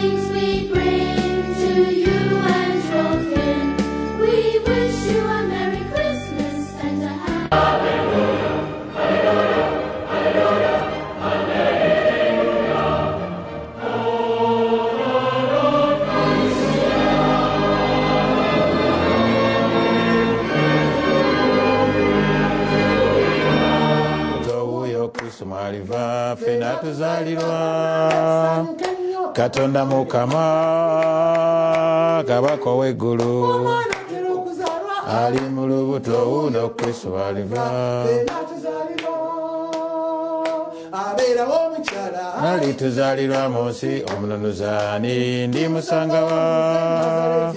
Greetings we bring to you and your kin. We wish you a Merry Christmas and a Happy Mwaliva fena tuzalirwa Katonda Mukama kabaka w'eggulu ali mu lubuto uno Kristo aliva ali tuzalirwa mu nsi omununuzaani ndi musangawa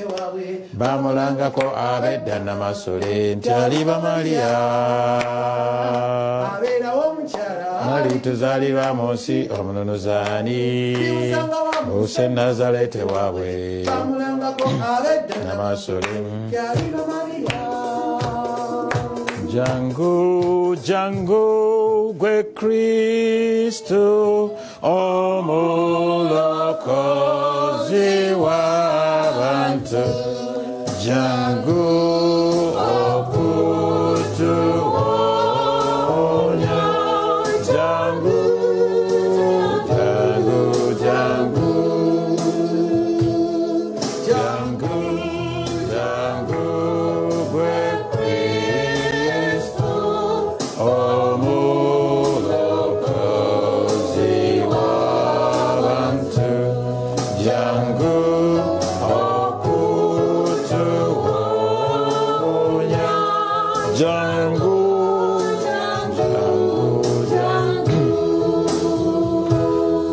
bamulangako abedda namasole nti aliba Mariya ali tuzalirwa mu nsi omununuzaani use Nazareti waabwe namasole jangu jangu gwe Kristo omulokozi w'abantu jangu okutuwonya jangu jangu jangu jangu jangu gwe Kristo omulokozi w'abantu jangu okutuwonya jangu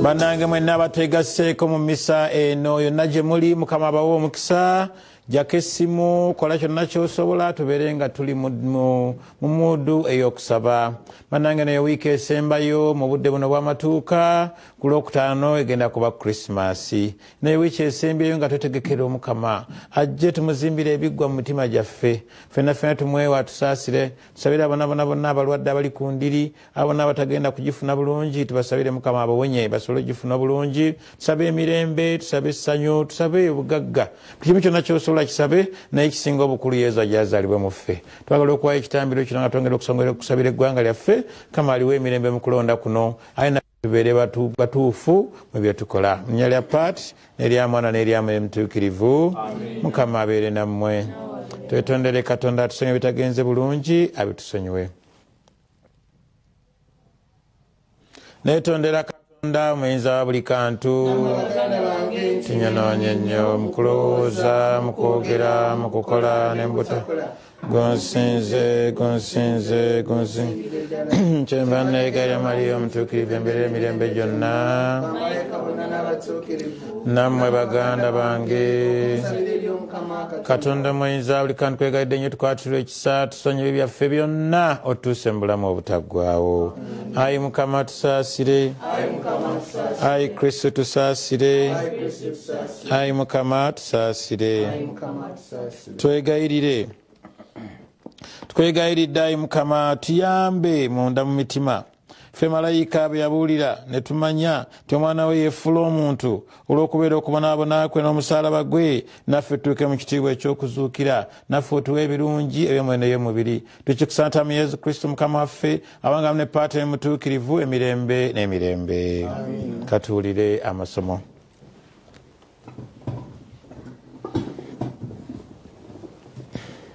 Banange mwenna abategasseeko mu misa eno yonna gye muli Mukama abawe omukisa jjako essimu kola kyonna ky'osobola tubeere nga tuli mu muudu ey'okusaba. Bannange nayo wiiki esembayo mu budde buno bw'amatuuka ku Lwokutaano egenda kuba Krismasi. Nayo wiiki esembyeyo nga twetegekera Omukama ajje tumuzimbire ebiggwa mu mitima gyaffe. Ffenna ffenna tumwewa tusaasire, tusabire abana bonna abalwadde abali ku ndiri, abona abatagenda kugifuna bulungi tubasabire Mukama abawonye basobole ogifuna bulungi. Tusabe emirembe, tusabe essanyu, tusabe obugagga. Kimu kyonna ky'osobola kisabe naye kisinga obukulu Yesu ajazaalibwe mu ffe. Twagala okuwayo ekitambiro kino nga twongera okusongera okusabira eggwanga lyaffe Kama aliwo emirembe mu kulonda kuno ayina tubeere batuufu mu bye tukola. Nnya lya Pat n'erya Mwana n'erya Mwoyo Mutuukirivu Mukama abeere nammwe. Twetondere Katonda atusonyiwe ebitagenze bulungi abitusonyiwe. Neetondera Katonda muyinza wa buli kantu kinyonoonye nnyo mu kulowooza, mu kwogera, mu kukola n'embuto gonsinze kyemba neegaya Mariya omutuukirivu embeera emirembe gyonna nammwe baganda bange. Katonda muyinza buli kantu twegayidde nnyo tukwatirwa ekisa tusonyiwe byaffe byonna otuuse mu bulamu obutaggwaawo. Ayi Mukama tusaasire, ayi Kristo tusaasire, ayi Mukama tusaasire. Twegayiridde ayi Mukama tuyambe munda mu mitima. Ffe malayika bwe yabuulira ne tumanya ti omwana we yeefula omuntu olw'okubeera okubonaabona kwe n'omusaalaba gwe, naffe tutuuke mu kitiibwa eky'okuzuukira, naffe otuwe ebirungi eby'omwoyo n'eby'omubiri. Tukikusanta mu Yesu Kristo Mukama waffe abangamu ne Paatiri mutuukirivu emirembe n'emirembe. Katuwulire amasomo.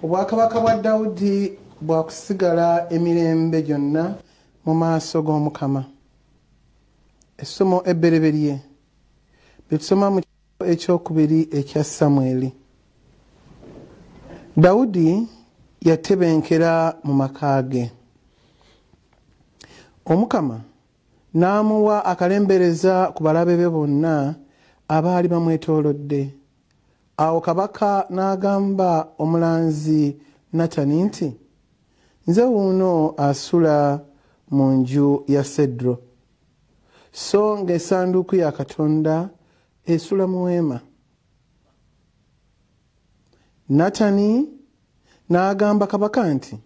Obwakabaka bwa Dawudi bwakusigala emirembe gyonna mu maaso g'Omukama. Essomo ebbereberye betusoma mu kitabu ekyokubiri ekya Samweri. Dawudi yatebenkera mu maka ge. Omukama n'amuwa akalembereza ku balabe be bonna abaali bamwetoolodde. Awo kabaka n'agamba omulanzi Natani nti, nze wuuno asula mu nju ya Sedro, so ng'essanduuku ya Katonda esula mu weema. Natani n'agamba kabaka nti,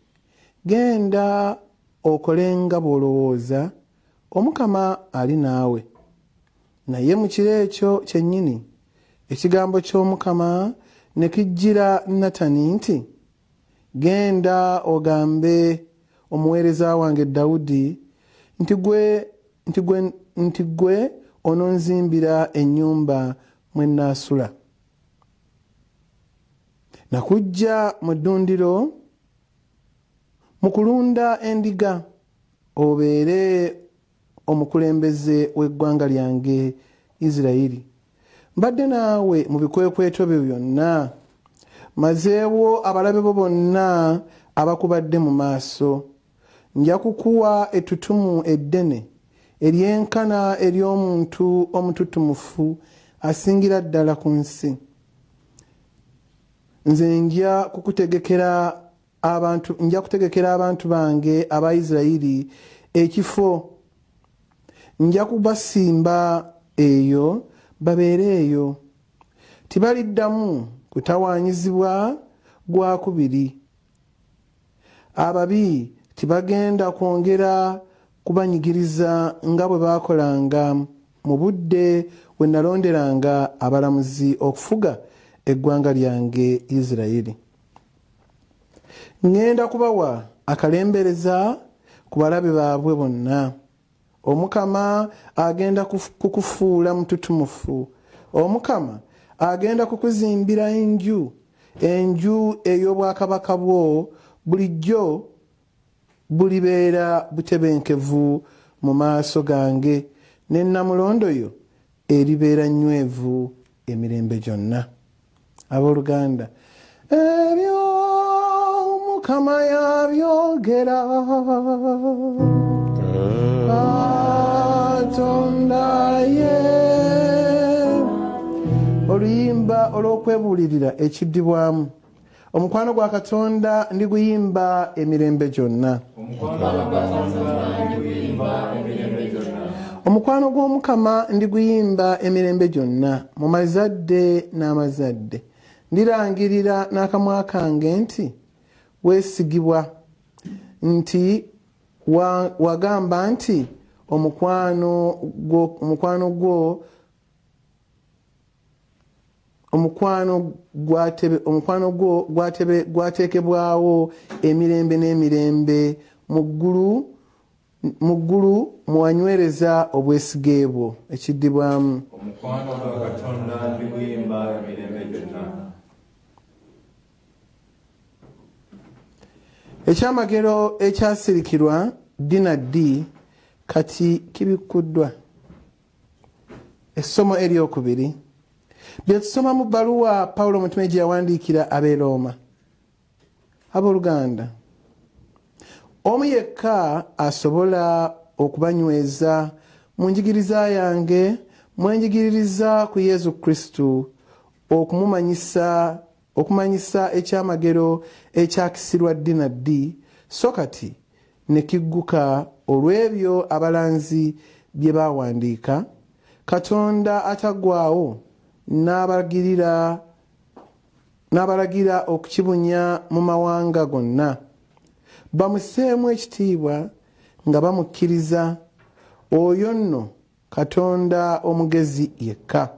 genda okole nga bw'olowooza, Omukama ali naawe. naye mu kiro ekyo kyennyini ekigambo ky'Omukama ne kijjira Natani nti, genda ogambe omuweereza wange Dawudi nti gwe ononzimbira ennyumba mwe nnaasula. Nakujja mu ddundiro mu kulunda endiga, obeere omukulembeze w'eggwanga lyange Isirayiri. Mbadde naawe mu bikwekweto byo byonna, mazeewo abalabe bo bonna abakubadde mu maaso. Nja kukuwa ettutumu eddene eryenkana ery'omuntu omututumufu asingira ddala ku nsi. Nze nja kutegekera abantu bange aba Isirayiri ekifo. Nja kubasimba eyo babeere eyo. Tibaliddamu kutawaanyizibwa gwakubiri. Ababi tibagenda kwongera kubanyigiriza nga bwe baakolanga mu budde we nalonderanga abalamuzi okufuga eggwanga lyange Isirayiri. Ngenda kubawa akalembereza ku balabe baabwe bonna. Omukama agenda kukufuula mututumufu. Omukama agenda kukuzimbira enju ey'obwakabaka bwo, bulijjo bulibeera butebenkevu mu maaso gange, ne Namulondo yo eribeera nnywevu emirembe gyonna. Abooluganda, ebyo Mukama yabyogera, Katonda ye. Oluyimba olw'okwebuulirira ekiddibwamu. Omukwano gwa Katonda ndiguyimba emirembe gyonna. Omukwano gw'Omukama ndiguyimba emirembe gyonna, mu mazadde n'amazadde. Ndirangirira n'akamwa kange nti, weesigibwa, nti wagamba nti omukwano gwo gwateekebwawo emirembe n'emirembe, mu ggulu muwanywereza obwesige bwo. Ekiddibwamu. Omukwano gwa Katonda ndiguyimba emirembe gyonna. Ekyamagero ekyasirikirwa Dinadi kati kibikuddwa. Essomo eryokubiri bye tusoma mu bbaluwa Pawulo omutume gye yawandiikira ab'e Roma. Abooluganda, omu yekka asobola okubanyweza mu njigiriza yange mwenjigiririza ku Yesu Kristo, okumanyisa ekyamagero ekyakisirwa Dinadi, so kati ne kigguka olw'ebyo abalanzi bye baawandiika. Katonda ataggwaawo n'abalagira okukibunya mu mawanga gonna. Bamuseemu ekitiibwa nga bamukkiriza. Oyo nno Katonda omugezi yekka.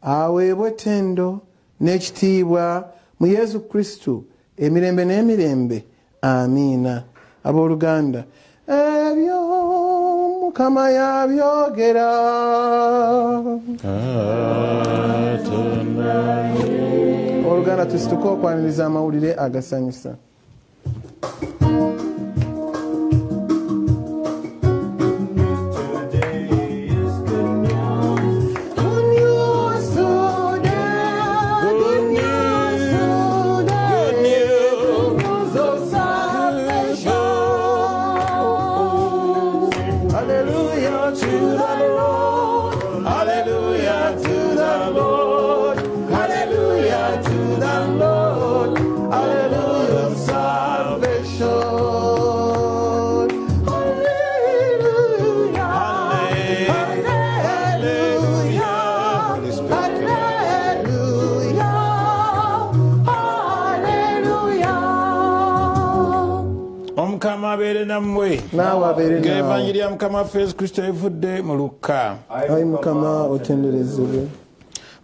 Aweebwe ettendo n'ekitiibwa mu Yesu Kristo emirembe n'emirembe. Amiina. Abooluganda, ebyo Mukama yabyogera. Oluganda, tusituke okwaniriza amawulire agasanyusa. Hallelujah to the Lord. Hallelujah. nammwe naawe abeere naawe. ng'evanjiri ya mukama waffe yesu kristo evudde mu Luka. Ayi Mukama otenderezebwe.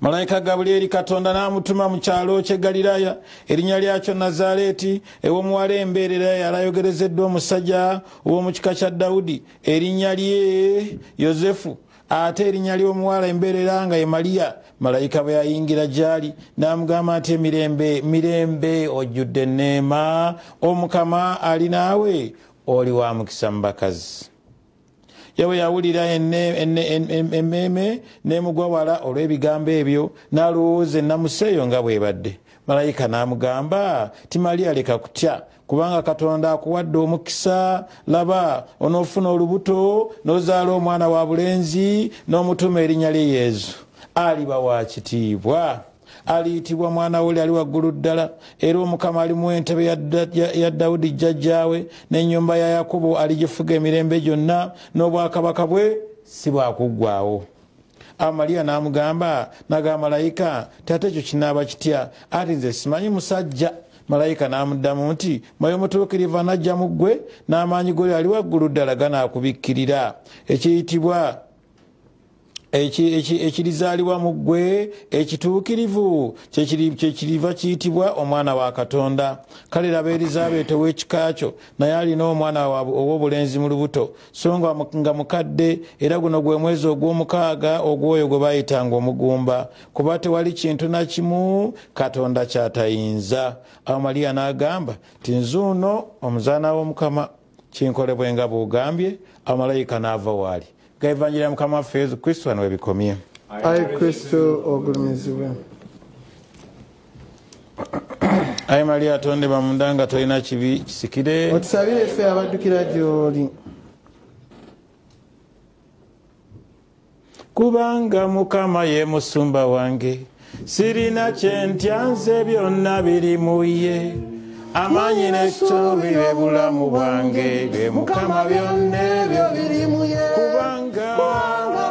Malayika Gabulyeri Katonda n'amutuma mu kyalo ky'e Galiraaya erinnya lyakyo Nazaaleeti ew'omuwala embeerera yali ayogerezeddwa omusajja ow'omu kika kya Dawudi erinnya lye Yozefu, ate erinnya ly'omuwala embeerera nga ye Maliya. Malayika bwe yayingira gy'ali n'amugamba nti mirembe ojjudde enneema, Omukama ali naawe, oli wa mukisa mu bakazi. Yawe yawulira emmeeme n'emugwa wala olw'ebigambo ebyo n'alowooza ennamusa eyo nga bw'ebadde. Malayika n'amugamba ti Maliya leka kutya, kubanga Katonda akuwadde omukisa. Laba onoofuna olubuto n'ozaala omwana wa bulenzi n'omutuma erinnya lye Yesu. Aliba wa kitiibwa, aliyitibwa mwana w'oli ali waggulu ddala, era Omukama alimu entebe ya Dawudi jjajjaawe, n'ennyumba ya Yakobo aligifuga emirembe gyonna, n'obwakabaka bwe si bwakuggwaawo. Maliya n'amugamba malayika, tate ekyo kinaaba kitya? Ati nze simanyi musajja. Malayika n'amuddamu nti Mwoyo Omutuukirivu anajja mu ggwe, n'amaanyi g'oli ali waggulu ddala ganaakubikkirira. Ekiyitibwa ekirizaalibwa mu ggwe ekituukirivu kyekiriva kiyitibwa omwana wa Katonda. Kale laba Erizabeeti ow'ekika kyo naye alina omwana ow'obulenzi mu lubuto, so nga mukadde, era guno gwe mwezi ogw'omukaaga ogw'oyo gwe baayitanga omugumba, kuba tewali kintu na kimu Katonda ky'atayinza. Awo Maliya n'agamba ti Nzuuno Omuzaana w'Omukama, kinkolebwe nga bwogambye. Malayika n'ava waali. Evanjiri ya mukama waffe Yesu Kristo wano webikomye. Ayi Kristo ogulumizibwe. Ayi Maliya atondebwa munda nga tolina kibi kisikire. Otusabire ffe abaddukira gy'oli. Kubanga Mukama ye musumba wange, sirina kye ntya, nze byonna biri mu ye. Amaanyi n'essuubi bye bulamu bwange, bye Mukama byonna ebyo biri mu ye. Kubanga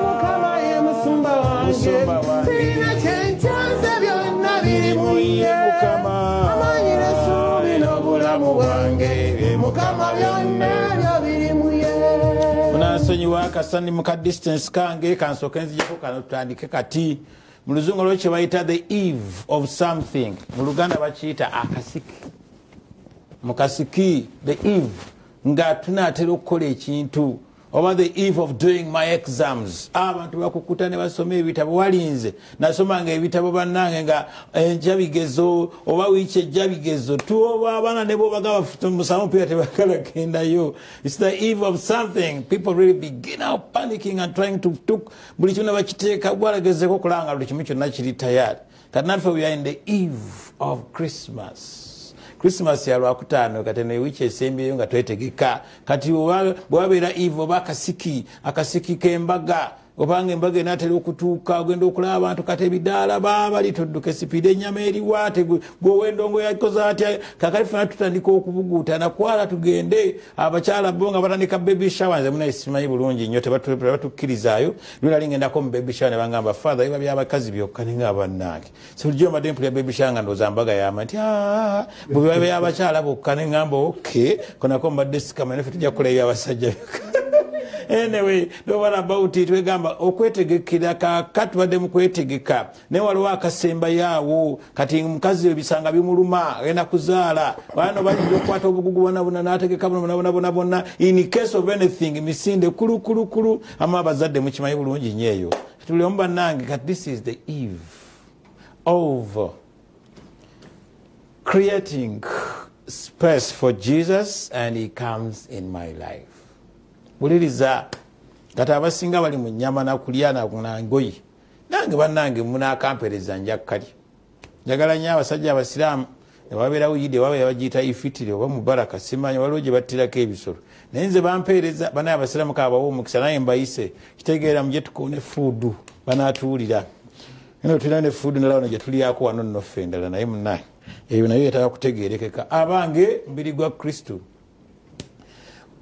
Mukama ye musumba wange, sirina kye ntya, nze byonna biri mu ye. Amaanyi n'essuubi n'obulamu bwange, bye Mukama byonna ebyo biri mu ye. Munansonyiwa akasani mu ka distance kange kansooke nzijeko kano tutandike kati. Mu Luzungu olwo kye bayita the eve of something, mu Luganda bakiyita akasiki. Mukasiki, the eve nga tunaatera okukola ekintu, oba the eve of doing my exams. Abantu bakukuta ne basoma ebitabo, walinze nasomanga ebitabo bannange nga enjabigezo oba wiiki ejjabigezo tuoba abaana ne bobagaba musamu pia tebagala gendayo. It's the eve of something. People really begin out panicking and trying to buli kimu bakiteeka bwalagezeko okulanga buli kimu kyonna kiri tayari. Kati naffe we are in the eve of Christmas. Christmas ya lwakutaano kati ne wiki esembyeyo nga twetegeka. Kati bwabeera eve oba akasiki k'embaga, obanga embaga enaatera okutuuka ogenda okulaba abantu kati ebidaala baabali todduka esipida ennyama eriwaate gw'owendongo yakoza atya. Kakati fena tutandika okubuguutana kwala tugende. Abakyala bo nga batandika baby shower, nze muna esimanyi bulungi nnyo tebatukkirizaayo. Lulali ngendako mu baby shower ne bangamba father iba byabakazi byokka ne nga bannange. So bulijjo mbadde mpulira baby shower nga ndowooza mbaga yama nti bwe biba by'abakyala bokka ne ngamba okay konako mbadde sikamanya ffe tujja kukola ebyabasajja byokka. Anyway, don't worry about it. We gamba okwetegekera kakati tubadde mu kwetegeka. Ne waliwo akasemba yaawo kati mukazi ebisanga bimuluma agenda kuzaala. Bano bajja okukwata obugugu bonna n'ategeka bonna in case of anything misinde kulu ama abazadde mukimanyi bulungi nnyo eyo. Tuli omu bannange kati this is the eve of creating space for Jesus and he comes in my life. Buliriza kati abasinga bali mu nnyama nakulya nangoyi nange bannange munakampereza njakkali. Njagala nnyo abasajja abasiraamu ne wabeerawo yidi waba bagiyita ifitiri oba mubaraka simanyi waliwo gye battirako ebisolo naye nze bampeereza banaye abasiraamu kabawo omukisa naye mbayise kitegeera muje tukone fuudu banaatuwulira eno tulina ne fuudu nalaba no gye tulyako wano nno ffe endala naye munnaye eyo nayo yetaaga kutegeerekeka abange mbiri gwa Kristo.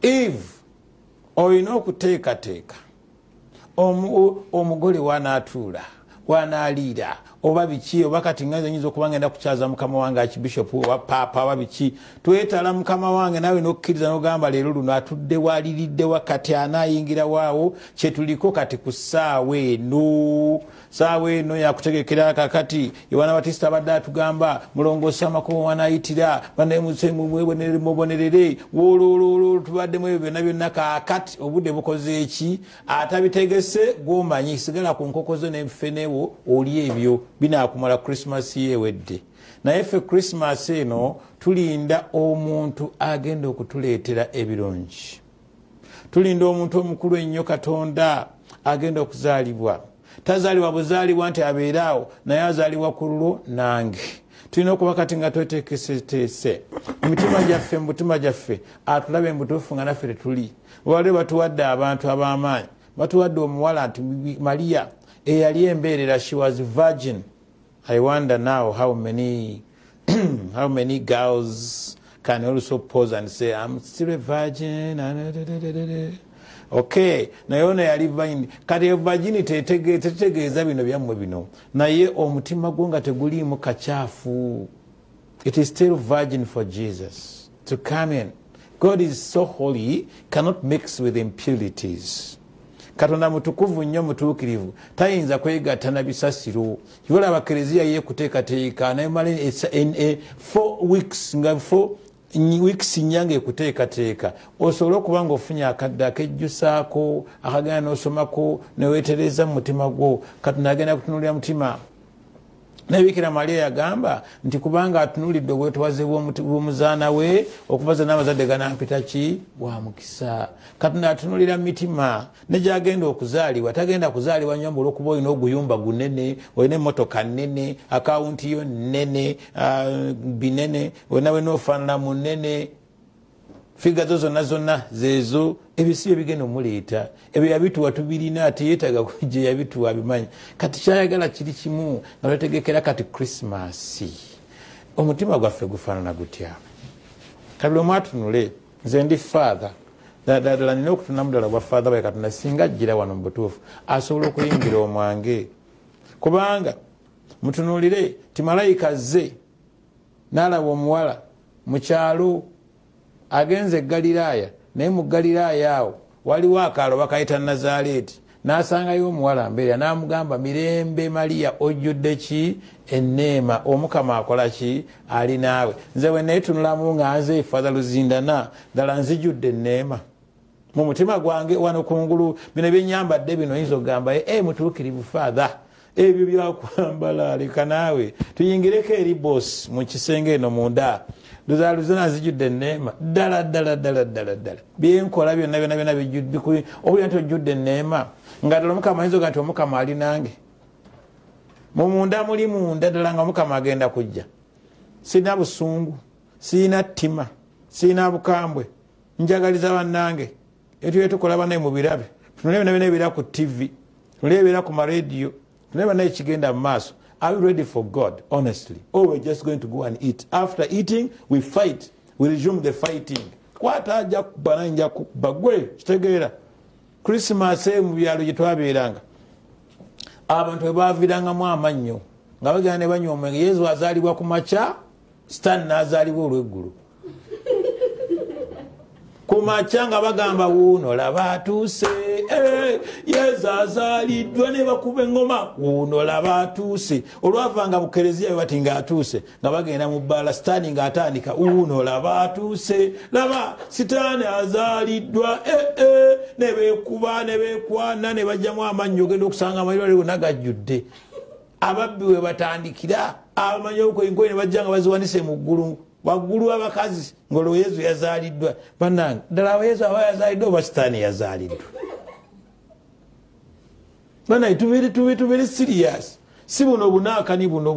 Eve olina okuteekateeka omugole wanaatuula wanaaliira oba biki oba kati nga nyinza okuba ngenda kukyaza mukama wange akibishop oba papa oba biki twetala mukama wange nawe n'okkiriza n'ogamba leero luno atudde waliridde wakati anaayingira waawo kyetuliko kati ku ssaawa eno yakutegekera kakati Yohana Batista abadde atugamba mulongoosa amakubo wanaayitira mubonerere wolololo tubaddemu ebyo byonna byonna kakati obudde bukoze eki atabitegese gwomanyi sigala ku nkoko zo n'ebifenewo oli ebyo binaakumala Christmas yeewedde naye ffe Christmas eno tulinda omuntu agenda okutuleetera ebirungi tulinda omuntu omukulu ennyo Katonda agenda okuzaalibwa tazaalibwa buzaalibwa nti abeeraawo naye azaalibwa ku lulwo nange tulina okuba kati nga tweteekeseteese mu mutima gyaffe atulabe embutuufu nga naffe tetuli wale batuwadde abantu ab'amaanyi batuwadde omuwala nti Maria eyali embeerera she was virgin. I wonder now how many girls can also pose and say I'm still a virgin. Okay, naye ono yali virgin kati virginity tetegeeza bino byammwe bino naye omutima gwo nga teguliimu kacaafu. It is still virgin for Jesus to come in. God is so holy, cannot mix with impurities. Katonda mutukuvu nnyo mutuukirivu tayinza kwegatta na bisasiro kibola abakereziya ye kuteekateeka naye mali 4 weeks nga 4 weeks nyange kuteekateeka osobola okuba ng'ofunye akadde akejjusaako akagenda n'osomako neweetereza mu mutima gwo Katonda agenda kutunuulira mutima naye Bikira Maria yagamba nti kubanga atunuulidde obwetwaze bw'omuzaana we okubaza n'abazadde ganampita ki wa mukisa. Katonda atunuulira mitima ne gyagenda okuzaalibwa tagenda kuzaalibwa nnyo olw'okuba olina oguyumba gunene olina emmotoka nnene akawunti yo nnene binene olina we n'ofaanana mu nnene figa zo zonna zeezo ebisi ebigenda omuleeta ebyo yabituwa tubirina ate yeetaga kujja yabituwa abimanyi kati kyayagala kiri kimu nga twetegekera kati Christmas omutima gwaffe gufaanana gutya kati lwe mwatunule nze ndi father ddala nina okutunamu ddala bwa father bwe Katonda singa ajjira wano mu butuufu asobola okuyingira omwange kubanga mutunuulire ti malayika azze n'alaba omuwala mu kyalo agenze Galiraaya naye mu Galiraaya awo waliwo akaalo bakayita Nazaaleeti n'asangayo omuwala mbeerera n'amugamba mirembe Maria ojjudde ki enneema omukama akola ki ali naawe nze bwe neetunulamu nga nze Father Luzindana ddala nzijjudde enneema mu mutima gwange wano kungulu bino byenyambadde bino yinza okugamba mutuukirivu Father ebyo byakwambala leka naawe tuyingireko eri boss mu kisenge eno munda luzaluzana zijjudde enneema ddala byenkola byonna bijjudde obulya nti ojjudde enneema nga ddala omukama ayinza oga nti omukama ali nange munda muli munda ddala nga omukama agenda kujja sirina busungu sirina ttima sirina bukambwe njagaliza bannange etyo tukolaba naye mu birabe tunule byonna ebira ku TV tunule ebira ku marediyo tunule bannaye kigenda mu maaso. Are we ready for God, honestly? Or we're just going to go and eat? After eating, we fight. We resume the fighting. Kwata bananja bagwe kitegeera. Christmas mu byalo gye twabeeranga. Abantu bwe baavirangamu amannyo nga bagenda ne banywa omwenge. Yesu azaalibwa ku makya, Stan n'azaalibwa olw'eggulu. Ku makya nga bagamba wuuno laba atuuse. Yesu azaaliddwa ne bakuba engoma wuuno laba atuuse olwavanga mu kereziya bwe bati ng'atuuse nga bagenda mu bbaala sitaani ng'atandika wuuno laba atuuse laba sitaani azaaliddwa ne beekuba ne beekwana ne bajjamu amannyo ogenda okusanga amalirwaliro gonna gajjudde ababbi we batandikira abamanyi obukoyinkoyi ne bajja nga baziwanise mu ggulu waggulu abakazi ng'olwo Yesu yazaaliddwa bannange ddala Yesu aba yazaaliddwa oba sitaani yazaaliddwa bana tubiri serious si buno bunaakani buno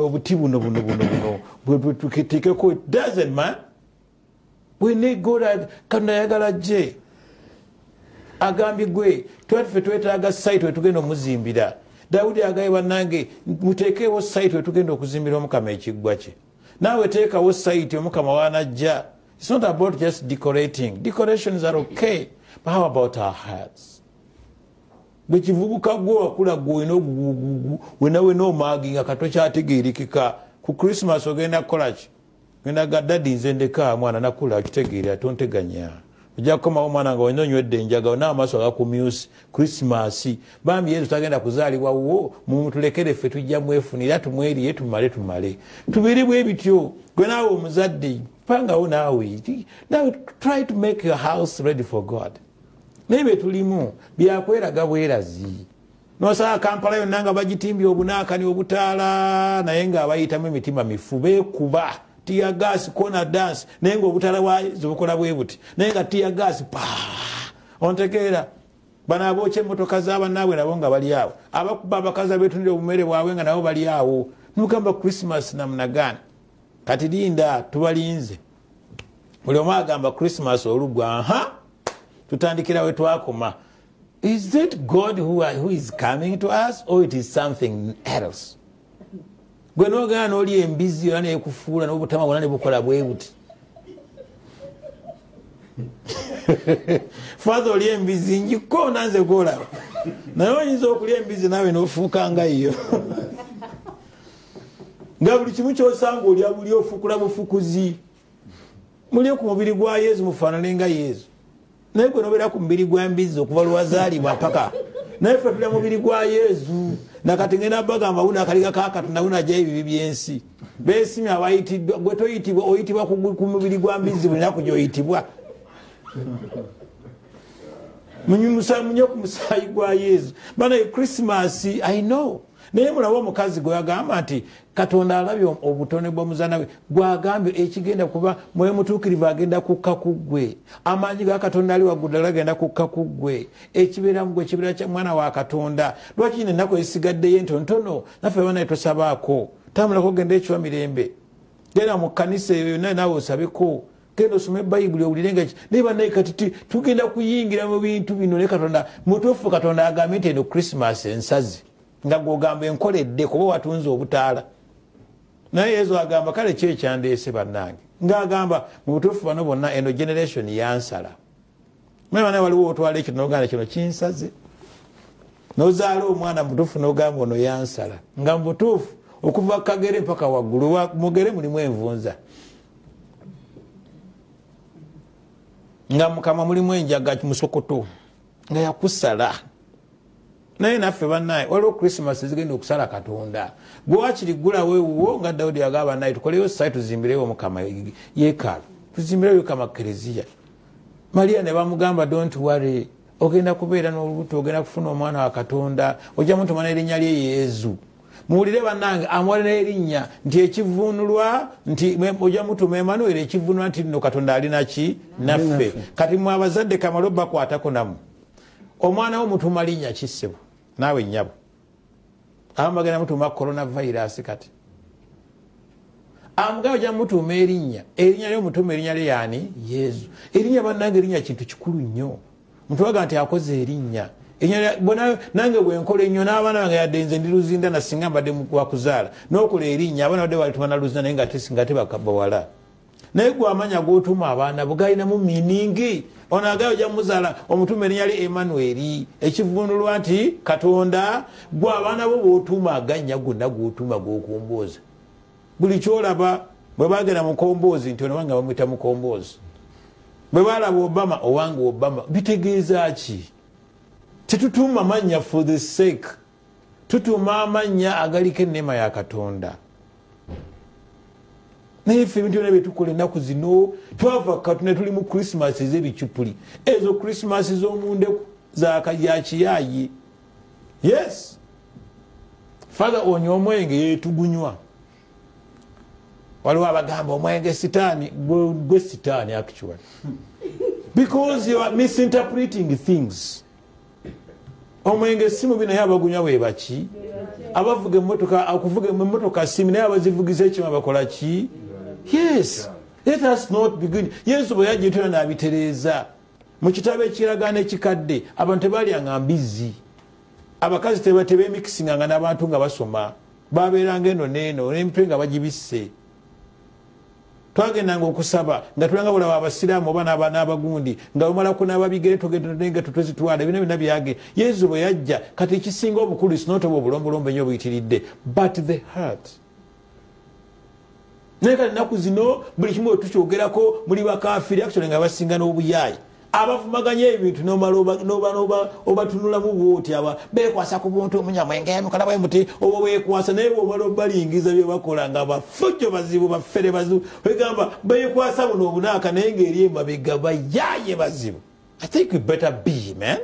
buti buno tukitikeko it doesn't man we need God Katonda yagala je agambye gwe twaffe twetaaga site wetugenda omuzimbira Dawudi agaye bannange muteekewo site wetugenda okuzimbira omukama ekiggwa kye naawe teekawo site omukama waanajja. It's not about just decorating. Decorations are okay, but how about our hearts? gwe kivubuka gwe wakula gwe wenawe n'omaagi nga kato kyategeerekeka ku Christmas ogenda kukola ki genda gaddadi nze ndeka mwana nakula kitegeera tonteganya ojja kukomawo omwana nga olina onywedde enjaga n'amaaso agakumyusi Christmas bambi Yesu tagenda kuzaalibwa wo mumutulekere ffe tujja mwefunira tumweriye tumale tubiri bwe bityo gwe naawe omuzadde pangawo naawe try to make your house ready for God naye tulimu byakweraga bwerazi nosaa Kampala yonna nga bagitimbye obunaakani obutaala naye nga abayitamu emitima mifu beekuba tia gas kona dance naye nga obutaala bwazo bukola bwe buti naye nga tia gas ontegeera bano abookya emmotoka z'abannaabwe nabo nga bali awo abakuba abakazi abeetundira obumere bwabwe nga nabo bali awo nugamba Christmas namuna gani kati linda tubalinze buli omu agamba Christmas olugwa tutandikira we twakoma. Is it God who is coming to us or it is something else? Gwe nogana oli embizi era nekufuula n'obutama bwonna ne bukola bwe buti. Father oli embizi njiko nanze gola. Naye oyinza okulya embizi nawe n'ofuuka nga yo. Nga buli kimu kyosanga olya buli ofukula bufukuzi. Mulye ku mubiri gwa Yesu mufaanane nga Yesu. Naye gwe nobeera ku mubiri gwa mbizi okuva lwazaalibwa paka naye ffe tulya mubiri gwa Yesu nakati ngenda bagamba wuna akaliga kaakatonda wuna ajja ebibi byensi beesimye abayitiddwa gwe toyitibwa oyitibwa ku mubiri gwa mbizi buli naku gy'oyitibwa munye ku musaayi gwa Yesu bana Christmas I know naye mulaba omukazi gwe yagamba nti Katonda alabye obutone bw'omuzaana we gwagambye ekigenda kuba mwe mutuukirivu agenda kukka ku ggwe amaanyi ga Katonda ali waggulu agenda kukka ku ggwe ekibeera mu ggwe ekibeera kya mwana wa Katonda lwaki nyina ennaku ezisigaddeyo entonotono naffe banaye tosabaako tambulako genda ekiwa mirembe genda mu kkanisa eyo yonna naawe osabeko genda osome bayibuli owulirenga naye banaye kati tugenda kuyingira mu bintu bino ne Katonda mutuufu Katonda agambye nti eno Christmas ensazi nga gwogamba enkoledde kuba watunze obutaala naye Yesu agamba kale ki ekyandeese bannange ng'agamba mu butuufu bano bonna eno generation yansala naye naye waliwo otwala ekyo n'ogamba kino kinsaze n'ozaala omwana mutuufu n'ogamba ono yansala nga mu butuufu okuva kagere mpaka waggulu mugere mulimu envunza nga Mukama mulimu enjaga musokoto nga yakusala naye naffe bannaye waliwo Christmas zigenda okusala Katonda gwe wakiriggula weewuwo nga Dawudi yagamba naye tukoleyo site tuzimbireyo Mukama yeekaalu tuzimbireyo Mukama kereziya Maria ne bamugamba don't worry ogenda kubeera n'olubuto ogenda kufuna omwana wa Katonda ojja mutuma n'erinnya lye Yesu muwulire bannange amuwala n'erinnya nti ekivuunulwa nti ojja mutuma Emmanuel ekivuunulwa nti nno Katonda alina ki naffe kati mwe abazadde kamalo bakwatako namu omwana wo mutuma linnya kissebo naawe nnyabo amagenda mutuma coronavirus kati amugaba ojja mutuma erinnya ly'omutuma erinnya lye yaani Yesu erinnya bannange erinnya kintu kikulu nnyo mutubaga nti akoze erinnya nange bwenkola ennyo n'abaana bange yadde nze ndi luzinda nasinga mbadde wakuzaala n'okola erinnya abaana badde balituma na luzinda naye nga tebakabawala naye gwe amanya g'otuma abaana bugalinamu miiningi ono agayo ojja muzaala omutuma erinnya lye Emmanuel ekivuunulwa nti Katonda gwe abaana bo b'otuma agannya gonna g'otuma g'okombooza buli kyolaba bwe bagenda mukomboozi nti ono wange bamwita mukomboozi bwe balaba Obama owange Obama bitegeeza ki tetutuuma mannya for the sake tutuuma amannya agaliko enneema ya Katonda naye ffe ebintu byonna byetukola ennaku zino twava Katonda tuli mu Christmas ez'ebicupuli ezo Christmas z'omundeku zakiyaayi yes Father onywa omwenge yeetugunywa waliwo abagamba omwenge sitaani gwe sitaani actually because you are misinterpreting things omwenge si mubi naye abagunywa bwe baki abavuga emmotoka akuvuga emmotoka simu naye abazivugiza ekimu bakola ki yes let us not begin Yesu bwe yajja etwera n'abitereeza mu kitabo ekiragaano ekikadde abantu tebalyanga mbizi abakazi tebeemikisinganga n'abantu nga basoma babeeranga eno n'eno n'emitwe nga bagibisse twagendanga okusaba nga tulanga bulaba abasiraamu oba n'abagundi nga bamala kunaaba bigere tugenda tutuzitwala bino byonna byage yesu bwe yajja kati ekisinga obukulu sinotoba obulombolombo ennyo obuyitiridde but the heart naye kati ennaku zino buli kimu bwe tukyogerako muli bakafiri actually nga basinga n'obuyaayi abavumaganya ebintu obatunulamu bwoti aba bekwasa ku buntu omunyamwenge mukala bwe muti oba bekwasa naye bwomala obalingiza bye bakola nga bafujjo bazibu baffere bazibu wegamba bekwasa buno obunaaka naye ng'eri emabega bayaaye bazibu. I think we better be man.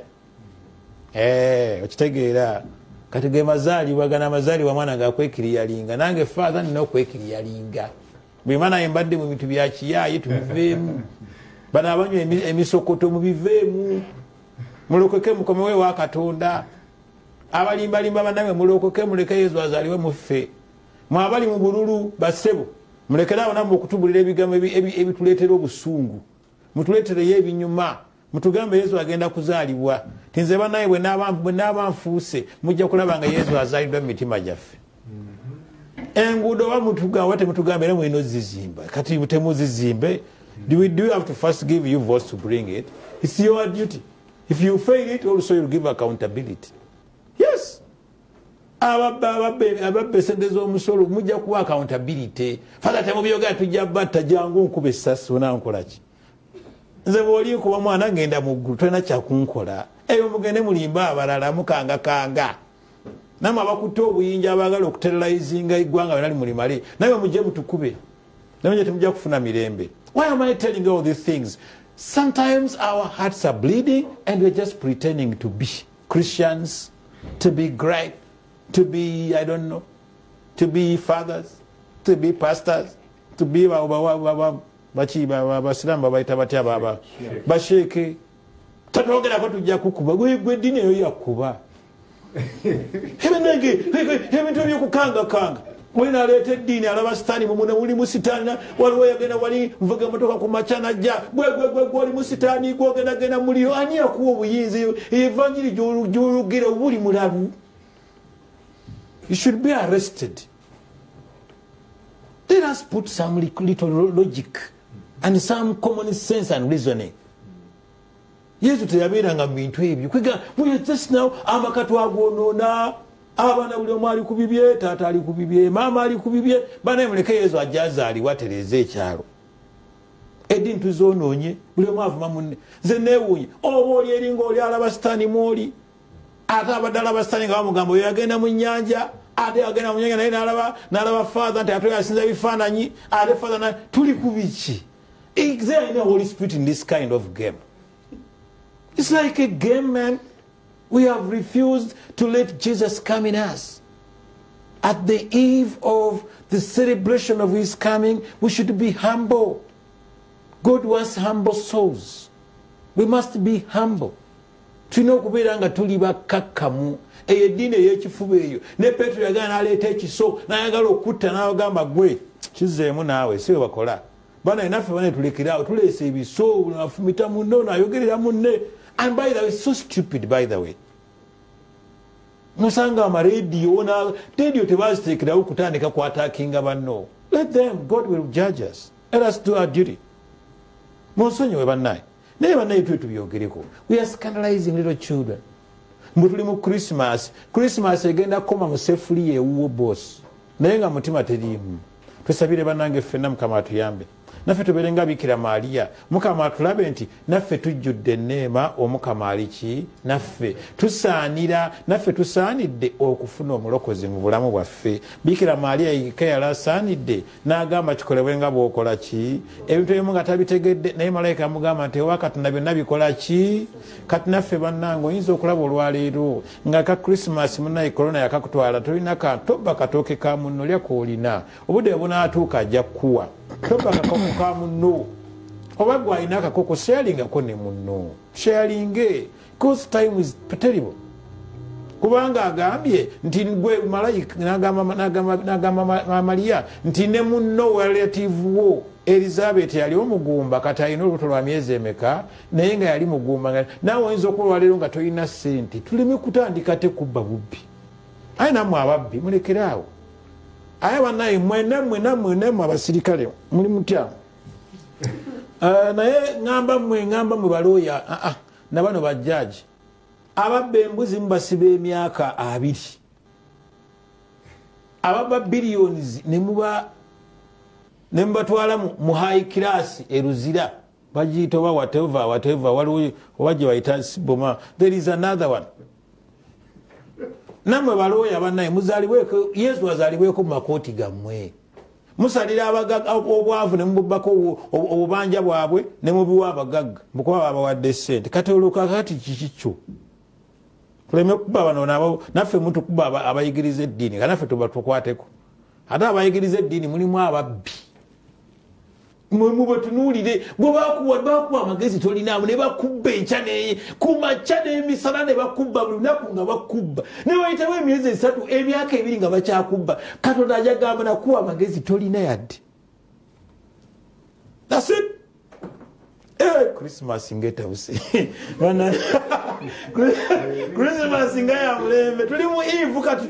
Okitegeera kati ge mazaalibwa gana amazaalibwa mwana gakwekiriyalinga nange father nina okwekiriyalinga bwe mana embadde mu bintu bya kiyaaye tubiveemu bano abanywa emisokoto mubiveemu mulokeke mukomewe wa Katonda abalimbalimba bannawe mulokoke muleke Yesu azaliwe muffe mwabali mu bululu basebo mulekerawo namwe okutubulira ebigambo ebituleetera obusungu mutuleetereyo ebinyuma mutugambe Yesu agenda kuzaalibwa tinze bannaye bwe naaba nfuuse mujja kulaba nga Yesu azaliddwa mu mitima gyaffe enguudo wamutugawa temutugambe era mulina ozizimba kati temuzizimbe. Do you have to first give you voice to bring it? It's your duty. If you fail it, also you'll give accountability. Yes. Ababbe sente z'omusolo mujja kuwa accountability. Father temubyoga tujja batta jangu nkube essasi onankolaki. Nze bw'oli kuba mwana ngenda mu ggulu tolina kyakunkola. Eyo mugende mulimba abalala mukanga. Namwe abakutte obuyinja abaagala okuterrorizinga eggwanga bwe nali mulimale. Naye mujje mutukube. Naye temujja kufuna mirembe. Why am I telling you all these things? Sometimes our hearts are bleeding and we're just pretending to be Christians, to be great, to be, I don't know, to be fathers, to be pastors, to be basilamu babayita batya baba basheke tatwogerako tujja kukuba gwe dini eyo yakuba ebintu ebyokukangakanga wena aleta eddiini alaba sitaani mumuna muli musitaani waliwo yagenda wali nvuga motoka ku maca najja gwe oli musitaani gwogendagenda muliyo ani yakuwa obuyinza evanjiri gyolugira buli mulalu. You should be arrested. Let us put some little logic and some common sense and reasoning. Yesu teyabeeranga mu bintu ebyo kwega we just now amaka twagonoona abaana buli omu ali ku bibye taata ali ku bibye maama ali ku bibye banaye muleke Yesu ajja azaaliwa atereeza ekyalo eddiini tuzoonoonye buli omu avuma munne nze neewuunye oba oli eringa oli alaba sitaani mwoli ate abadde alaba sitaani nga bamugamba oyo yagenda mu nnyanja ate yagenda mu nnyanja naye n'alaba father nti ate yasinza bifaananyi ate father tuli ku biki? Is there any Holy Spirit in this kind of game? It's like a game, man. We have refused to let Jesus come in us. At the eve of the celebration of his coming, we should be humble. God wants humble souls. We must be humble. Tulina okubeera nga tuli bakkakkamu. Eyo eddiini ey'ekifuba eyo ne Petero yagala n'aleeta ekiso n'ayagala okutta n'abagamba gwe kizeemu naawe si we bakola. Bana enaffe bane tulekeraawo tuleese ebiso afumita munno n'ayogerera munne. And by the way, so stupid by the way. Musanga amaredio na radio tebaziteekerawo kutandika kwataakinga banno. Let them, God will judge us. Let us do our duty. Munsonyiwe bannaye. Naye bannaye twe tubyogereko. We are scandalizing little children. Mbu tuli mu Christmas egenda koma mu sefuli ewuwo boss. Naye nga mutima teriimu. Twesabire bannange ffenna Mukama atuyambe. Naffe tubeere nga Bikira Maaliya. Mukama atulabe nti naffe tujjudde enneema omukama aliki naffe tusaanira naffe tusaanidde okufuna omulokozi mu bulamu bwaffe. Bikira Maaliya yekka yali asaanidde n'agamba kikolebwe nga bw'okola ki ebintu ebimu nga tabitegedde naye malayika amugamba nti owa Katonda byonna bikola ki. Kati naffe bannange oyinza okulaba olwaleero nga ka Christmas munnaye korona yakakutwala tolina toba katooke ka munno lya koolina obudde bwe bunaatuuka ajja kuwa toba kakoko ka munno oba gwe alina akakoko sharelingako ne munno sharinge because time is terrible. Kubanga agambye nti gwe malayika n'agamba Maria nti ne munno wa relative wo Elizabeth yali omugumba kati alina olubuto lwa myezi emeka naye nga yali mugumba naawe oyinza okulwa leero nga tolina ssente tuleme kutandika te kubba bubbi. Aye nammwe ababbi mulekeraawo. Aye bannaye mwena abasirikale muli mutya naye ngamba mwe balooya nabano bajjaaji ababba embuzi mubasiba emyaka 2 ababba billions nemubatwala mu high class eruzira bagiyita oba whatever waliwo oba gye bayita siboma. There is another one. Namwe balooya bannaye muzaalibweko, Yesu azaalibweko mu makooti gammwe. Musalira obwavu ne mububbako obubanja bwabwe ne mubiwa abagagga bukuba abawadde ssente. Kati oluka kati kikikyo tuleme kuba bano nabo naffe mutukuba abayigiriza eddiini nga naffe tubatukwateko. Ate abayigiriza eddiini mulimu ababbi. Mubatunulire bwebakuwa amagezi tolinamu ne bakubba enkya kumakya n'emisana ne bakubba buli lunaku nga bakubba ne bayitawo emyezi 3 emyaka 2 nga bakyakubba. Katonda ajagamba nakuwa amagezi tolina yadde. That's it. Christmas ngetabuse Christmas nga ya mulembe tuli mu Eve kati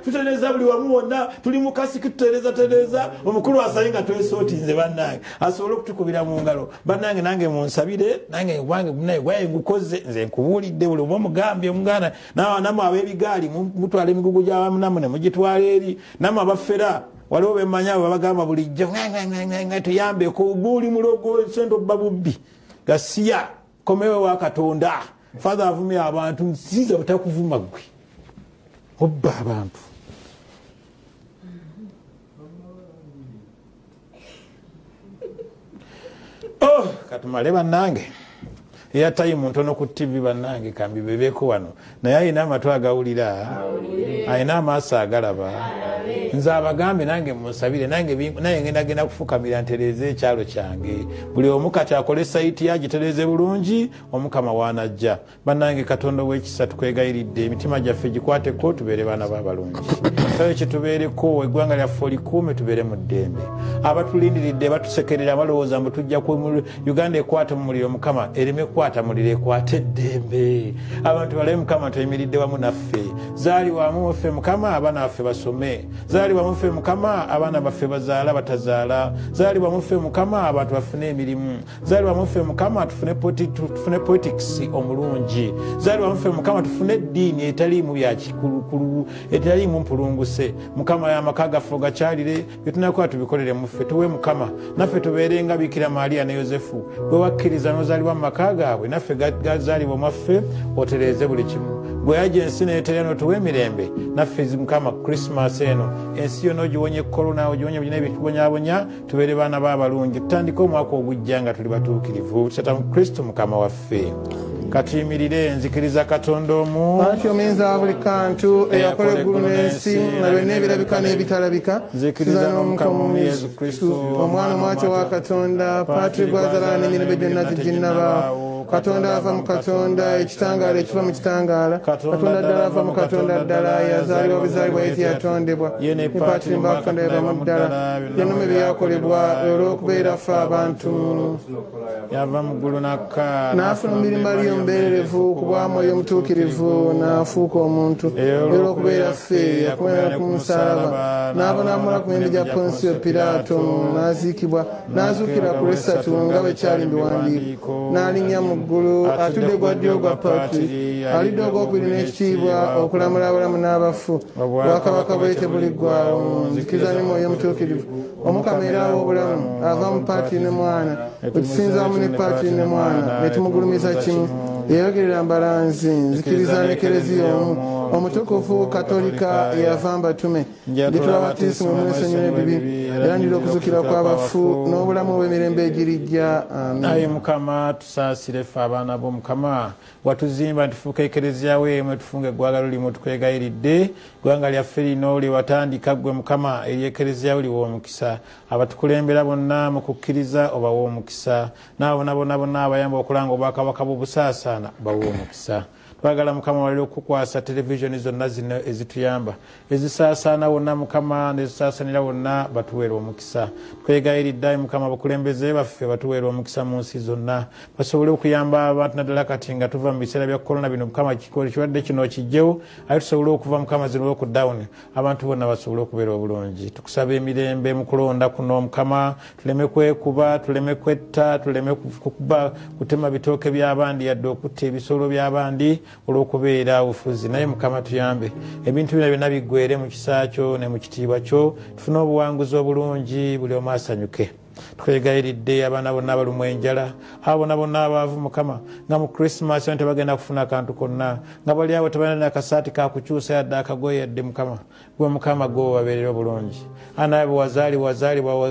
tutereza buli wamu wonna tuli mu kasiki tutereza omukulu asalinga twesoti nze bannange asobola okutukubira mu ngalo bannange nange munsabire nange wange naye gwaye gukoze nze nkubulidde buli omugambye omugana namwe abebigaali mutwala emigugu gy'awamu namwe ne mugitwala eri namwe abafera waliwo bemanya babagamba bulijjo tuyambeko buli mulogo sente obba bubbi gasiya komewe wa Katonda. Father avumye abantu nsiza butakuvuma gwe obba abantu. Katumale bannange eyatayimu ntono ku TV bannange kambi bebeko wano naye ayina amatu agawulira ayina amaaso agalaba. Nze abagambe nange munsabire naye ngenda kufukamira ntereze ekyalo kyange buli omu kati akole sayiti yagitereze bulungi Omukama waanajja. Bannange Katonda w'ekisa tukwegayiridde emitima gyaffe gikwateko tubeere baana b'abalungi. Kale kitubeereko eggwanga lyaffe olikuume tubeere mu ddembe. Abatulindiridde batusekerera balowooza mbu tujja ku Uganda ekwata mu muliro Mukama ereme kwata muliro ekwata eddembe. Abantu balabe Mukama tuyimiridde wamu naffe. Zaali wamu ffe Mukama abaana baffe basome. Zaali wamu ffe Mukama abaana baffe bazaala batazaala. Zaali wamu ffe Mukama abantu bafune emirimu. Zaali wamu ffe Mukama tufune politics omulungi. Zaali wamu ffe Mukama tufune eddiini etaliimu bya kikulukulu etaliimu mpulunguse. Mukama y'amaka gaffe gakyalire byetunakola tubikolere mu ffe tuwe Mukama naffe tubeerenga Bikira Maria ne Yosefu bwe wakkiriza n'ozaalibwa mu maka gaabwe naffe gazaalibwa mwaffe otereeze buli kimu. Bwe yajja ensi n'eterera n'otuwa emirembe naffe Mukama Christmas eno ensi yonna ogiwonye korona ogiwonye bina ebitubonyabonya tubeere baana b'abalungi tutandike omwaka ogujja nga tuli batuukirivu tutata mu Kristo Mukama waffe. Katuyimirire nzikiriza Katonda omu Anti omenza buli kantu eyakola eggulu n'ensi nga byonna ebirabika n'ebitalabika nzikiriza n'Omukama Yesu Kristo omwana omwatyo wa Katonda Patrick gwazala n'emirembe gyonna teginnabaawo. Katonda ava mu Katonda ekitangaala ekiva mu kitangaala Katonda ddala ava mu Katonda ddala yazaalibwa obuzaalibwa eti yatondebwa ne Patrick mba Katonda yava mu ddala byonna byakolebwa olw'okubeera ffe abantu yava mu ggulu n'akkaana n'afuna omulimo ali omubeererevu ku bwa Mwoyo Omutuukirivu n'afuuka omuntu olw'okubeera ffe yakomera ku musaalaba n'abonaamula ku mirembe gya Ponsiyo Piraato n'aziikibwa n'azuukira ku lw'essatu nga bwe kyali mu biwandiiko n'alinnya mu ggulu atudde gwa ddyo gwa Patrick alidde ogwokubiri n'ekitiibwa okulamula abalamu n'abafu obwakabaka bwe tebuliggwaawo. Nzikiriza ne Mwoyo Omutuukirivu Omukama era aw'obulamu ava mu Patrick ne Mwana wetusinza wamu ne Patrick ne Mwana ne tumugulumiza kimu eyogerera mbalanzi. Nzikiriza ne Kereziya omu omutukuvu Katolika eyava mbatume nditula batiisimu omwesonyiwa ebibi era ndira okuzuukira kw'abafu n'obulamu bw'emirembe egirijja. Amen. Ayi Mukama tusaasire ffe abaana b'Omukama watuzimba ntufuuka ekereziya weemwe tufunga eggwanga lulimu tukwegayiridde eggwanga lyaffe lino lye watandika ggwe Mukama eri ekereziya oli w'omukisa abatukulembera bonna mu kukkiriza obawa omukisa n'abo bonna abayamba okulanga obwakabaka bw'obusaasaana bawa omukisa. twagala mukama walira okukwasa televisioni zonna zino ezituyamba ezisaasaana wonna mukama nezisaasanira wonna batuweera omukisa twegayiridde mukama abakulembeze baffe batuweera omukisa mu nsi zonna basobole okuyamba abantu naddala kati nga tuva mu biseera bya korona bino mukama kirwadde kino kijjewo aye tusobole okuva mukama zino lockdown abantu bonna basobole okubeera obulungi tukusaba emirembe mu kulonda kuno mukama tuleme kwekuba tuleme kwetta tuleme kukuba kutema bitooke by'abandi yadde okutta ebisolo by'abandi olw'okubeera obufuzi naye mukama tuyambe ebintu bino byonna biggwere mu kisa kyo ne mu kitiibwa kyo tufune obuwanguzi obulungi buli omu asanyuke twegayiridde abaana bonna abalumwa enjala abo bonna bonna abaavu mukama nga mu krismas ono tebagenda kufuna akantu konna nga bali abo tebalina akasaati kakukyusa yadde akagoye yadde mukama gwe mukama gwe babeerera obulungi anaye bwewazaali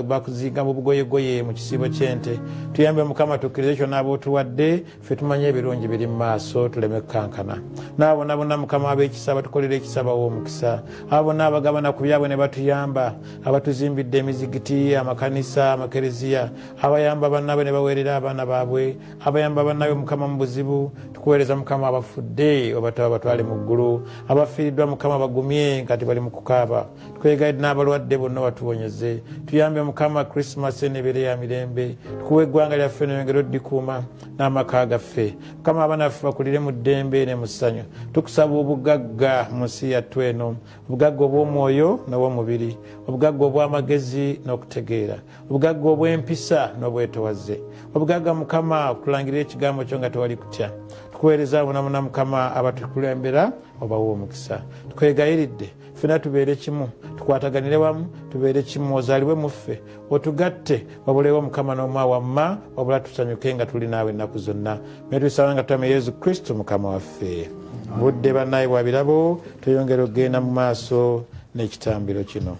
bakuzinga mu bugoyegoye mu kisiibo ky'ente tuyambe mukama tukkirize kyonna abootuwadde ffe tumanye ebirungi biri mu maaso tuleme kukankana naabo bonna bonna mukama ab'ekisa batukolera ekisa bawa omukisa abo bonna abagabana ku byabwe ne batuyamba abatuzimbidde emizigiti amakanisa amakereziya abayamba bannaabwe ne baweerera abaana baabwe abayamba bannaabwe mukama mu buzibu tukuweereza mukama abafudde obataba batwale mu ggulu abafiiriddwa mukama bagumye kati bali mu kukaaba twegayidde n'abalwadde bonna batuwonyeze tuyambe mukama krismas enebeere ya mirembe tukuwa eggwanga lyaffe neyongera oddikuuma n'amaka gaffe mukama abaana baffe bakulire mu ddembe ne mu ssanyu tukusaba obugagga mu nsi yattu eno obugagga obw'omwoyo n'obw'omubiri obugagga obw'amagezi n'okutegeera obugagga obw'empisa n'obwetowaze obugagga mukama okutulangirira ekigambo kyo nga tewali kutya tukuweereza bonabona mukama abatukulembera obawa omukisa tukwegayiridde ffena tubeere kimu tukwataganire wamu tubeere kimu ozaalibwe mu ffe otugatte wabulewo mukama n'omwa wamma wabula tusanyuke nga tuli naawe ennaku zonna naye tulisaba nga tutame yesu kristo mukama waffe budde bannaye bwa birabo tweyongere okugenda mu maaso n'ekitambiro kino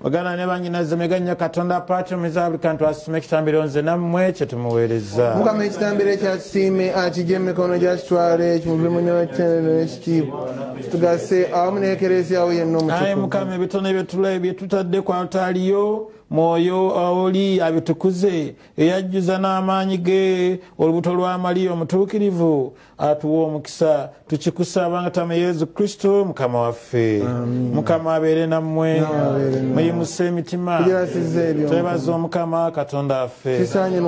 ogana ne banyinaze meganya katonda patro mizabuli kantu asime kitambiro nze nammwe kye tumuweereza mukama ekitambiro ekyakisiime akijje emikono gyakitwale ekimuve munyotene ekitiibwa kitugase awamu n'ekereziyawo yenna omutukuvu aye mukama ebitono ebyetutadde ku altaliyo mwoyo oli abitukuze eyajjuza n'amaanyi ge olubuto lwa Mariya omutuukirivu atuwa omukisa tukikusaba nga tame yesu kristo mukama waffe mukama abeere nammwe muyimuse emitima twebaza omukama katonda waffe kisaanye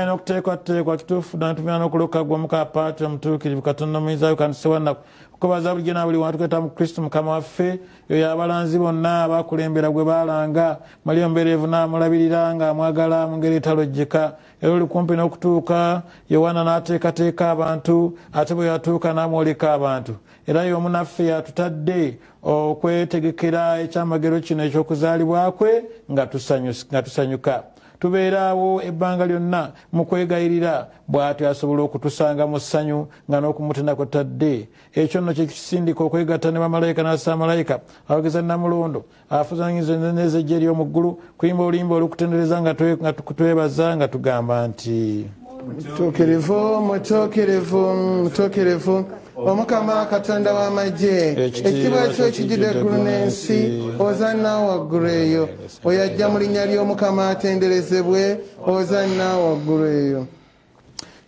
n'okuteekwa kituufu natumira n'okuloka gwe mukama paati omutuukirivu katonda muyinza kantusewannaku kukobaza bulijjo na buli wantu kweta mu kristo mukama waffe yoyo abalanzi bonna abakulembera gwe baalanga Mariya omubeerevu n'amulabirira ng'amwagala mu ngeri etalojjeka era oli kumpi n'okutuuka yowaana n'ateekateeka abantu ate bwe yatuuka n'amwoleka abantu era y'omu naffe yatutadde okwetegekera ekyamagero kino eky'okuzaalibwa kwe nga tusanyuka tubeeraawo ebbanga lyonna mu kwegayirira bw'atyo asobola okutusanga mu ssanyu nga n'okumutenda kwetadde ekyo nno kyekisindika okwegatta ne bamalayika n'assamalayika abageza namulondo afuzanyiza n'ezejje ery'omu ggulu kuyimba oluyimba olukutendereza nga tukutwebaza nga tugamba nti mutuukirivu omukama katonda w'amagye ekitiibwa kyo kijjudde eggulu n'ensi ozanna waggulu eyo oyajja mu linnya ly'omukama atenderezebwe ozanna waggulu eyo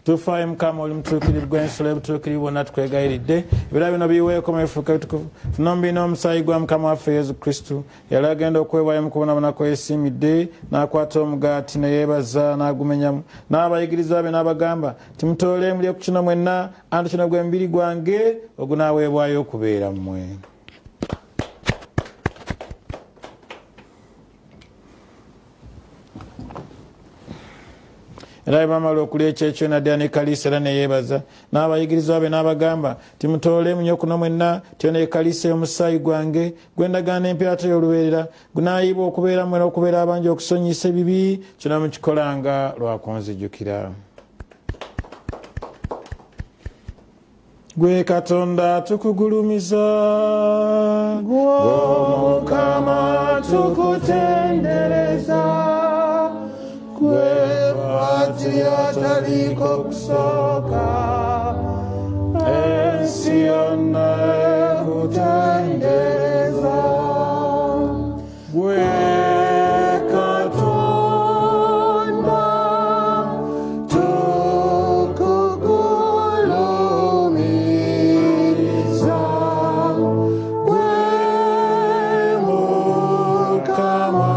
tufaayo Mukama oli mutuukirivu gw'ensolo ebutuukirivu bwonna tukwegayiridde ebira bino biweeko mefuuka ebitukuvu tunombiina omusaayi gwa Mukama waffe Yesu Kristo yali agenda okwewaayo mu kubonabona kweyesiimidde n'akwata omugaati ne yeebaza n'agumenyamu n'abayigiriza be n'abagamba timutoole mulye ku kino mwenna anti kino gwe mubiri gwange ogunaaweebwayo okubeera mmwe. Era bamala okulya ekyekyo n'adda n'ekaliisa era ne yeebaza n'abayigirizwa be n'abagamba timutoole munywe kuno mwenna tyo n'ekaliisa y'omusaayi gwange gwe ndagaano empya ate y'olubeerera gunaayibwa okubeera mmwe n'okubeera abangi okusonyiyisa ebibi kyonna mukikolanga lwa kunzijukira. Gwe Katonda tukugulumiza, Mukama tukutendereza, gwe Patri ataliko kusooka, ensi yonna ekutendereza. Gwe Katonda tukugulumiza, gwe Mukama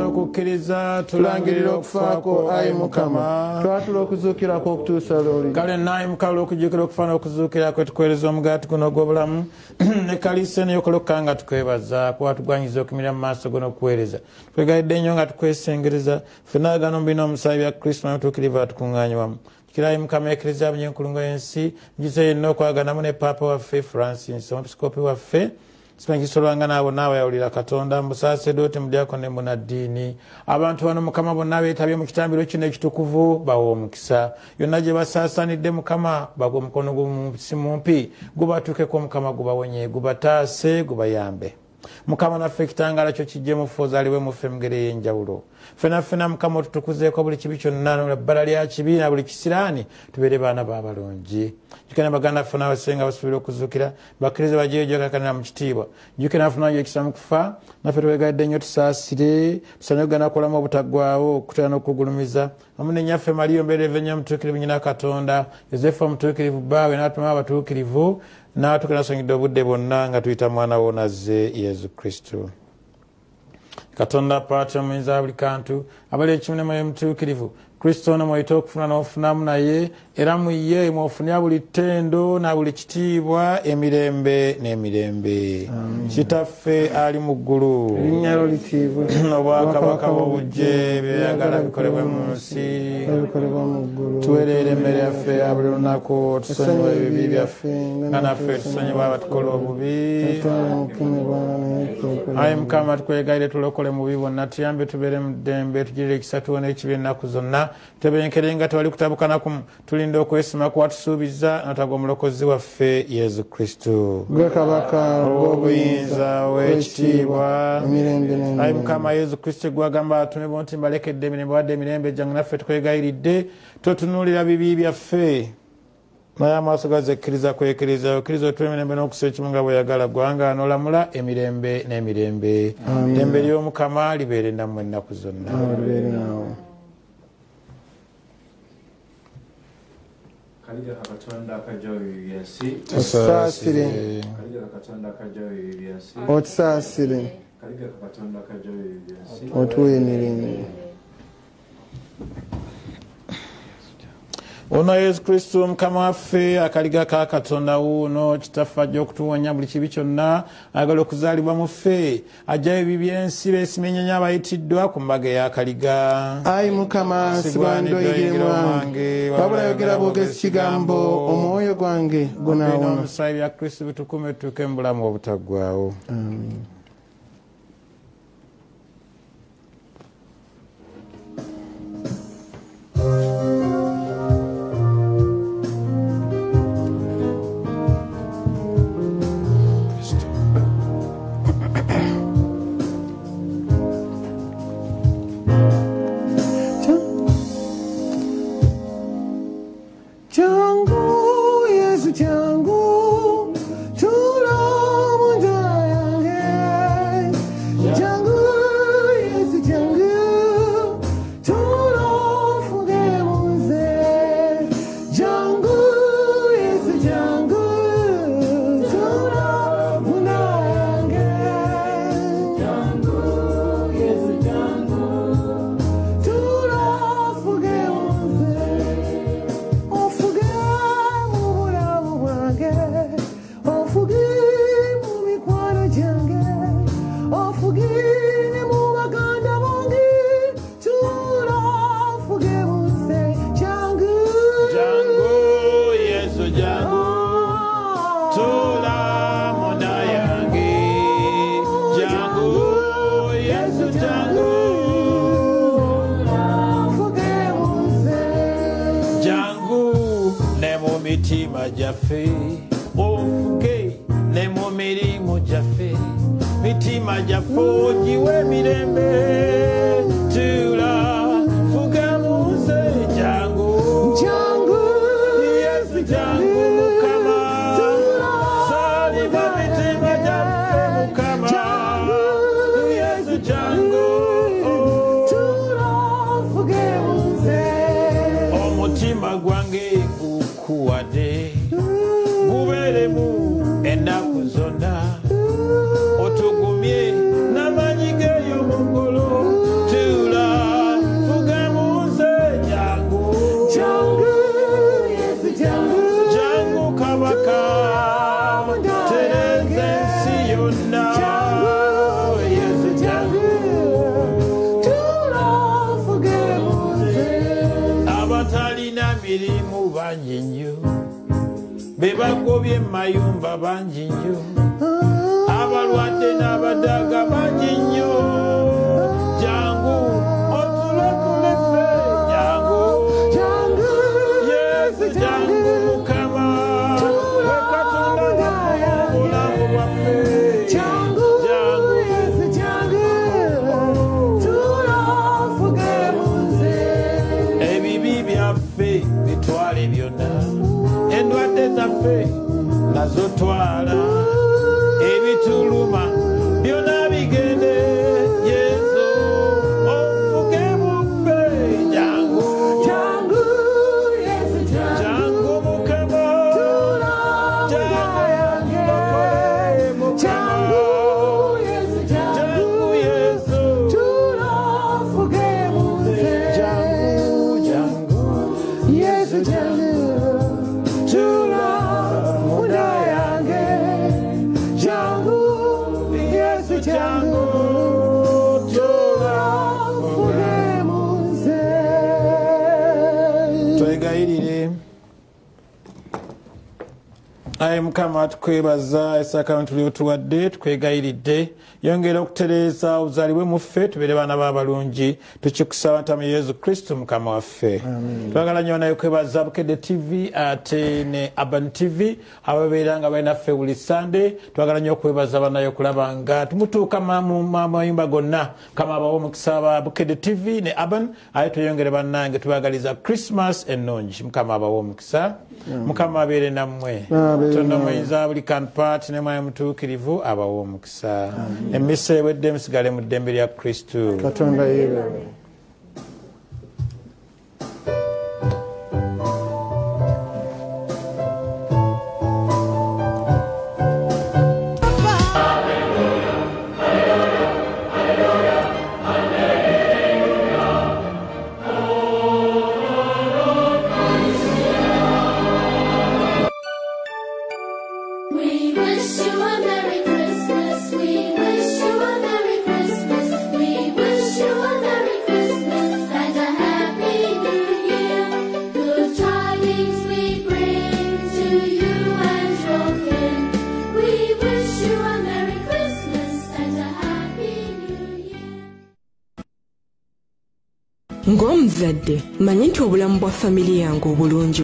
okukkiriza tulangirira okufaako ayi Mukama twatula okuzuukirako okutuusa luli. Kale naye Mukama olw'okujjukira okufa n'okuzuukira kwe tukuweereza omugaati guno ogw'obulamu ne kaliisa neyokola nga tukwebaza kuba tugwanyiza okumirira mu maaso go n'okuweereza twegayidde nnyo nga tukwesengereza ffenna agano mu bina omusaayi bya Kristo n'obutuukirivu atukuŋŋaanye wamu tukirayi Mukama ekiriza abanyenkulungo y'ensi ngize yenna okwaganamu ne paapa waffe Francis omwepisikoopi waffe simanyikisolwanga naabo n'abayawulira Katonda musasedooti mudyako ne munaddiini abantu bano Mukama bonna beetabye mu kitambiro kino ekitukuvu bawa omukisa yonna gye basaasaanidde Mukama bagwa omukono gumumpi gubatuukeko Mukama gubawonye gubataase gubayambe Mukama naffe ekitangaala kyo kijje mufe ozaalibwe muffe mu ngeri ey'enjawulo ffenna Mukama otutukuzeeko buli kibi kyonna ebbala lya kibi na buli kisiraani tubeere baana b'abalungi jjukira baganda ffe n'abasenga basuubira okuzuukira bakkirize bajeyo gyakakanira mu kitiibwa jjukira nafunayo ekisa mu kufa naffe tuwegadde nnyo tusaasire tusanye okugana kulamu obutaggwaawo okutera n'okugulumiza amu ne nnyaffe Mariya ombeereve nnyo omutuukirivu nnyina Katonda Yozefu omutuukirivu bbaawe n'atuma abatuukirivu n'atukira nasonyidde obudde bwonna nga tuyita mwana wo nazze Yesu Kristo. Katonda Paatri omuyinza wa buli kantu abali ekimu ne mwoyo mutuukirivu Kristo ono mweyita okufuna n'ofunamu naye era mu ye mwofunira buli ttendo na buli kitiibwa emirembe n'emirembe. Kitaffe ali mu ggulu erinnya lyo litiibwe obwakabaka bw'obujje byeyagala bikolebwe mu nsi ebikolebwa mu ggulu. tuweerere emmere yaffe ya buli lunaku tusonyiwe ebibi byaffe nga naffe tusonyiwe abatukola obubi. Ayi Mukama tukwegayire tulokole mu bibi bonna tuyambe tubeere mu ddembe tugirire ekisa tuwone ekibi ennaku zonna tebenkere nga tewali kutabukana kumu tulinda okwesima kwatusuubiza natagwa omulokozi waffe Yesu Kristo gwe kabaka obuyinza w'ekitiibwa emirembe n'emirembe. Ayi Mukama Yesu Kristo gwagamba atume bo nti mbalekedde emirembe wadde emirembe gyange naffe tukwegayiridde totunuulira bibi byaffe naye amaaso gazekkiriza kwekiriza okkiriza otuwa emirembe n'okusa ekimu nga bweyagala gwanga n'olamula emirembe n'emirembe. Ddembe ly'Omukama libeere nammwe ennaku zonna. Kaliga Katonda akajja ebibi by'ensi tusaasire Kaliga Katonda akajja ebibi by'ensi otusaasire Kaliga Katonda akajja ebibi by'ensi otuwa emirembe. Ono Yesu Kristo Mukama waffe akaliga ka Katonda wuuno kitaffe ajja okutuwonya buli kibi kyonna ayagala okuzaalibwa mu ffe ajjayo ebibi by'ensi beesimenyenye abayitiddwa ku mbaga ey'akaliga. Ayi Mukama sibandoyire mwange wabula yogera bwogezi kigambo omwoyo gwange gunaawona. Omusaayi bya Kristo bitukume tutuuke mu bulamu obutaggwaawo. Changu Yesu changu tulo munja yange jangu tula munda yange jangu Yesu jangu jangu ne mu mitima gyaffe ofuge ne mu mirimu gyaffe mitima gyaffe ogiwe emirembe tula fuga munze jangu jangu Yesu jangu Mukama saliba mitima gyaffe Mukama Yesu jangu tula fuga munze omutima gwange gukuwadde gubeeremu ennaku zonna otugumye n'amanyi geeyo mu ngolo tula fuga munze jangu jangu Yesu jangu jangu kabaka tereza ensi yonna Yesu jangu tula fuga munze abatalina mirimu bangi nnyo be bagobye mayumba bangi nnyo abalwadde n'abadaga bangi nnyo jangu otulekule ffe jangu jangu Yesu jangu Mukama we Katonda waffe obulamu bwaffe jangu Yesu jangu tula fuge munze ebibi byaffe bitwale byonna endwadde zaffe nazo twala ebituluma byonna bigende Yesu ofuge buffe jangu jangu Yesu jangu Mukama jangu jangu Yesu jangu Yesu tula fuge munze jangu jangu Yesu jangu tula munda yange jangu Yesu jangu tula fuge munze twegayirire ayi Mukama tukwebaza esakama tuli otuwadde tukwegayiridde yongera okutereeza obuzaalibwe mu ffe tubeere baana b'abalungi tukikusaba ntamu Yesu Kristo Mukama waffe twagala nnyo naye kwebaza Bukedde TV ate ne Urban TV ababeera nga balinaffe buli Sande twagala nnyo okwebaza banaye okulaba nga tumutuuka mu mayumba gonna Mukama abawa omukisa ba Bukedde TV ne Urban aye tweyongere bannange tubagaliza Christmas ennungi Mukama abawa omukisa Mukama abeere nammwe Katonda muyinza buli kanpaati ne mwaye mutuukirivu abawa omukisa emmisa ewedde musigale mu ddembe lya Kristo Katonda yeebawe We wish you a Merry Christmas. We wish you a Merry Christmas. We wish you a Merry Christmas and a Happy New Year. Good tidings we bring to you and your kin. We wish you a Merry Christmas and a Happy New Year. Ng'omuzadde manyi nti obulamu bwa famire yange obulungi